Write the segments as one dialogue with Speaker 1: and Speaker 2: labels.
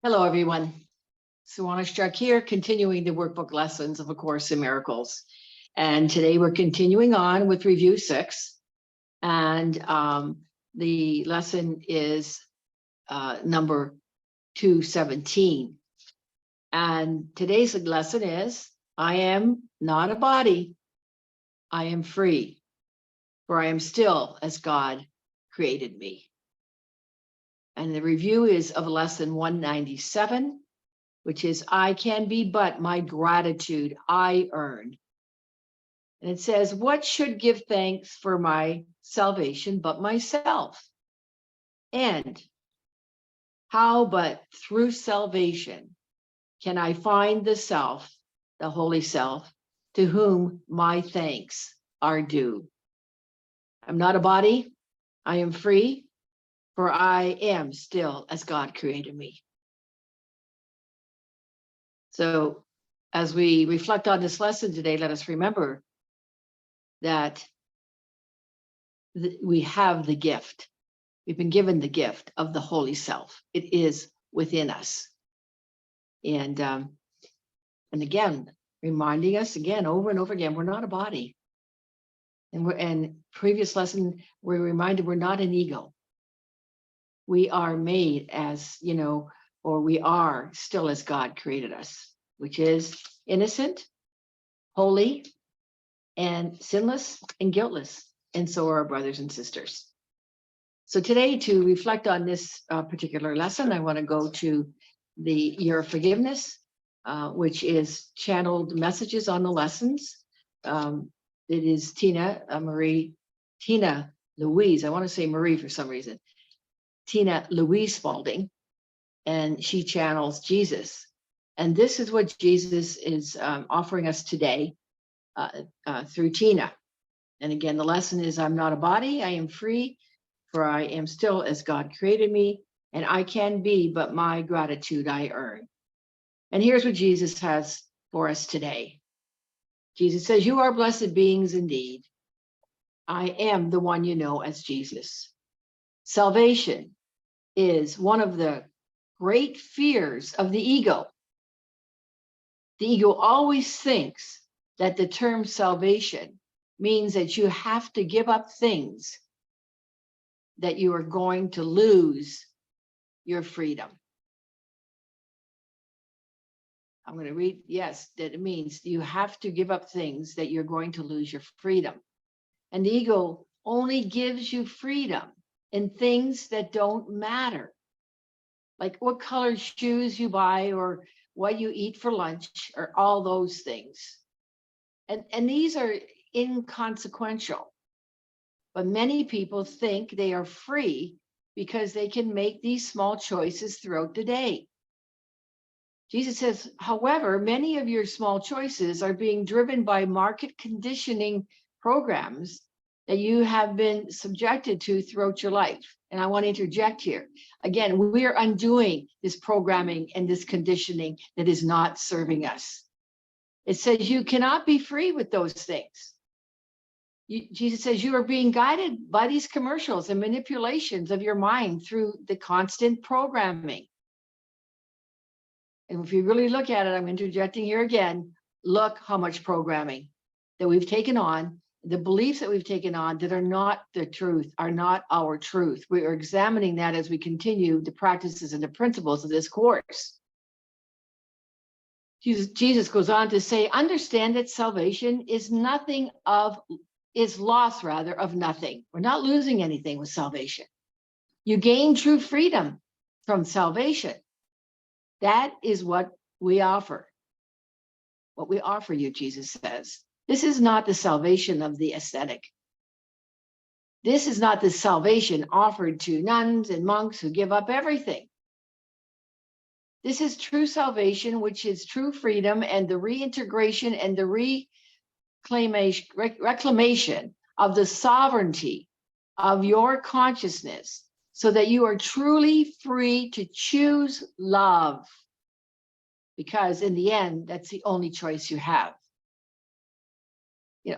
Speaker 1: Hello, everyone. Sue.oneschuk here, continuing the workbook lessons of A Course in Miracles. And today we're continuing on with review 6. And the lesson is number 217. And today's lesson is, I am not a body, I am free, for I am still as God created me. And the review is of lesson 197, which is, I can be but my gratitude I earn. And it says, what should give thanks for my salvation but myself? And how but through salvation can I find the self, the holy self, to whom my thanks are due? I'm not a body, I am free, for I am still as God created me. So as we reflect on this lesson today, let us remember that we have the gift. We've been given the gift of the Holy Self. It is within us. And again, reminding us again, over and over again, we're not a body. And previous lesson, we're reminded we're not an ego. We are made as, or we are still as God created us, which is innocent, holy, and sinless and guiltless. And so are our brothers and sisters. So today, to reflect on this particular lesson, I want to go to Your Forgiveness, which is channeled messages on the lessons. It is Tina Louise, I want to say Marie for some reason, Tina Louise Spalding, and she channels Jesus. And this is what Jesus is offering us today through Tina. And again, the lesson is, I'm not a body, I am free, for I am still as God created me, and I can be but my gratitude I earn. And here's what Jesus has for us today. Jesus says, you are blessed beings indeed. I am the one you know as Jesus. Salvation is one of the great fears of the ego. The ego always thinks that the term salvation means that you have to give up things, that you are going to lose your freedom. I'm going to read, yes, that it means you have to give up things that you're going to lose your freedom. And the ego only gives you freedom in things that don't matter. Like what color shoes you buy or what you eat for lunch or all those things. And these are inconsequential. But many people think they are free because they can make these small choices throughout the day. Jesus says, however, many of your small choices are being driven by market conditioning programs that you have been subjected to throughout your life. And I want to interject here. Again, we're undoing this programming and this conditioning that is not serving us. It says you cannot be free with those things. Jesus says you are being guided by these commercials and manipulations of your mind through the constant programming. And if you really look at it, I'm interjecting here again, look how much programming that we've taken on, the beliefs that we've taken on that are not the truth, are not our truth. We are examining that as we continue the practices and the principles of this course. Jesus goes on to say, understand that salvation is loss of nothing. We're not losing anything with salvation. You gain true freedom from salvation. That is what we offer. What we offer you, Jesus says. This is not the salvation of the ascetic. This is not the salvation offered to nuns and monks who give up everything. This is true salvation, which is true freedom and the reintegration and the reclamation of the sovereignty of your consciousness, so that you are truly free to choose love. Because in the end, that's the only choice you have.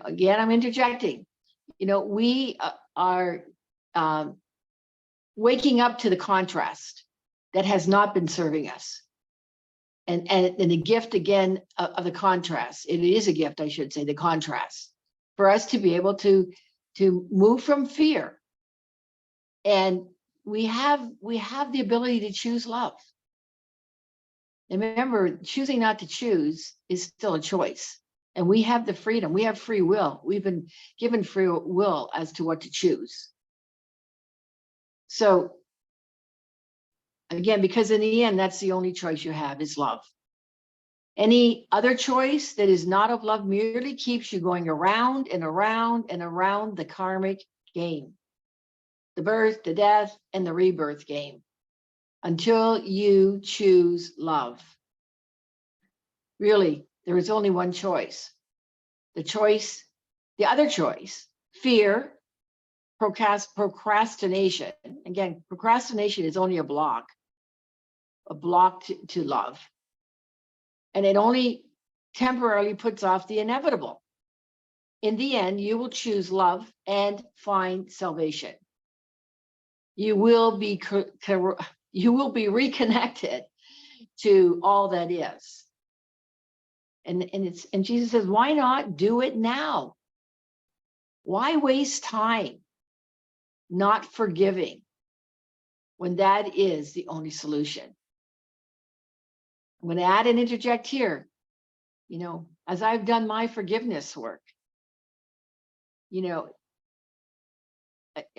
Speaker 1: Again, I'm interjecting. We are waking up to the contrast. that has not been serving us. And the gift again of the contrast. It is a gift, I should say, the contrast, for us to be able to move from fear. And we have the ability to choose love. And remember, choosing not to choose is still a choice. And we have the freedom. We have free will. We've been given free will as to what to choose. So again, because in the end, that's the only choice you have is love. Any other choice that is not of love merely keeps you going around and around and around the karmic game, the birth, the death, and the rebirth game, until you choose love. Really, there is only one choice. The other choice, fear, procrastination. Again, procrastination is only a block to love. And it only temporarily puts off the inevitable. In the end, you will choose love and find salvation. You will be reconnected to all that is. And Jesus says, why not do it now? Why waste time not forgiving when that is the only solution? I'm going to add and interject here. You know, as I've done my forgiveness work, you know,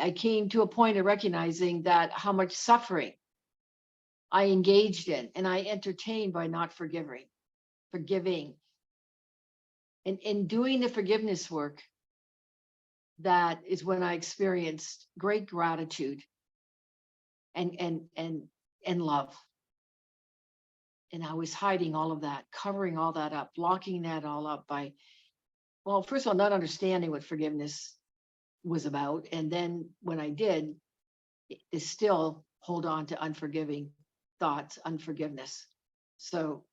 Speaker 1: I came to a point of recognizing that how much suffering I engaged in and I entertained by not forgiving. And in doing the forgiveness work, that is when I experienced great gratitude and love. And I was hiding all of that, covering all that up, blocking that all up by, well, first of all, not understanding what forgiveness was about. And then when I did, it still hold on to unforgiving thoughts, unforgiveness. So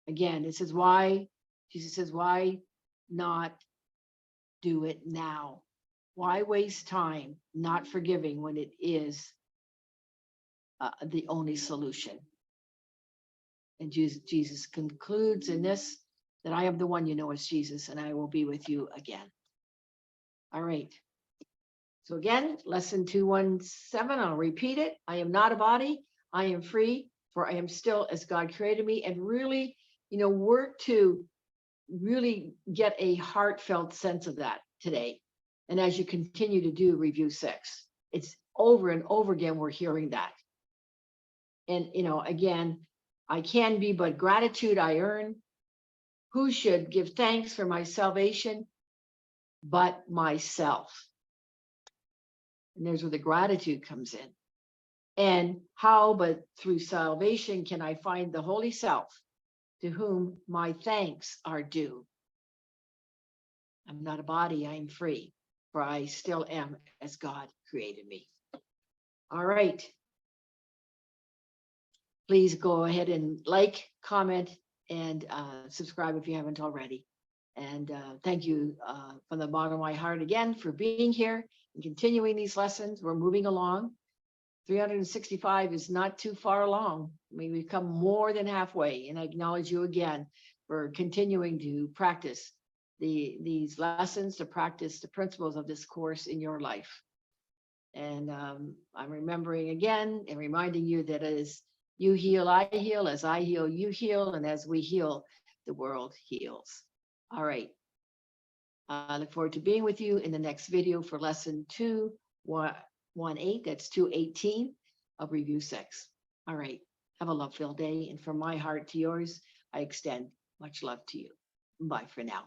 Speaker 1: again, it says, why? Jesus says, why not do it now? Why waste time not forgiving when it is the only solution? And Jesus concludes in this, that I am the one you know as Jesus, and I will be with you again. All right. So again, lesson 217, I'll repeat it. I am not a body. I am free, for I am still as God created me. And really, you know, work to really get a heartfelt sense of that today. And as you continue to do review 6, it's over and over again, we're hearing that. And, you know, again, I can be but gratitude I earn. Who should give thanks for my salvation but myself? And there's where the gratitude comes in. And how but through salvation can I find the holy self to whom my thanks are due? I'm not a body, I am free, for I still am as God created me. All right. Please go ahead and like, comment, and subscribe if you haven't already. And thank you from the bottom of my heart again for being here and continuing these lessons. We're moving along. 365 is not too far along. I mean, we've come more than halfway, and I acknowledge you again for continuing to practice these lessons, to practice the principles of this course in your life. And I'm remembering again and reminding you that as you heal, I heal, as I heal, you heal, and as we heal, the world heals. All right. I look forward to being with you in the next video for lesson 218. That's 218 of review 6. All right. Have a love-filled day. And from my heart to yours, I extend much love to you. Bye for now.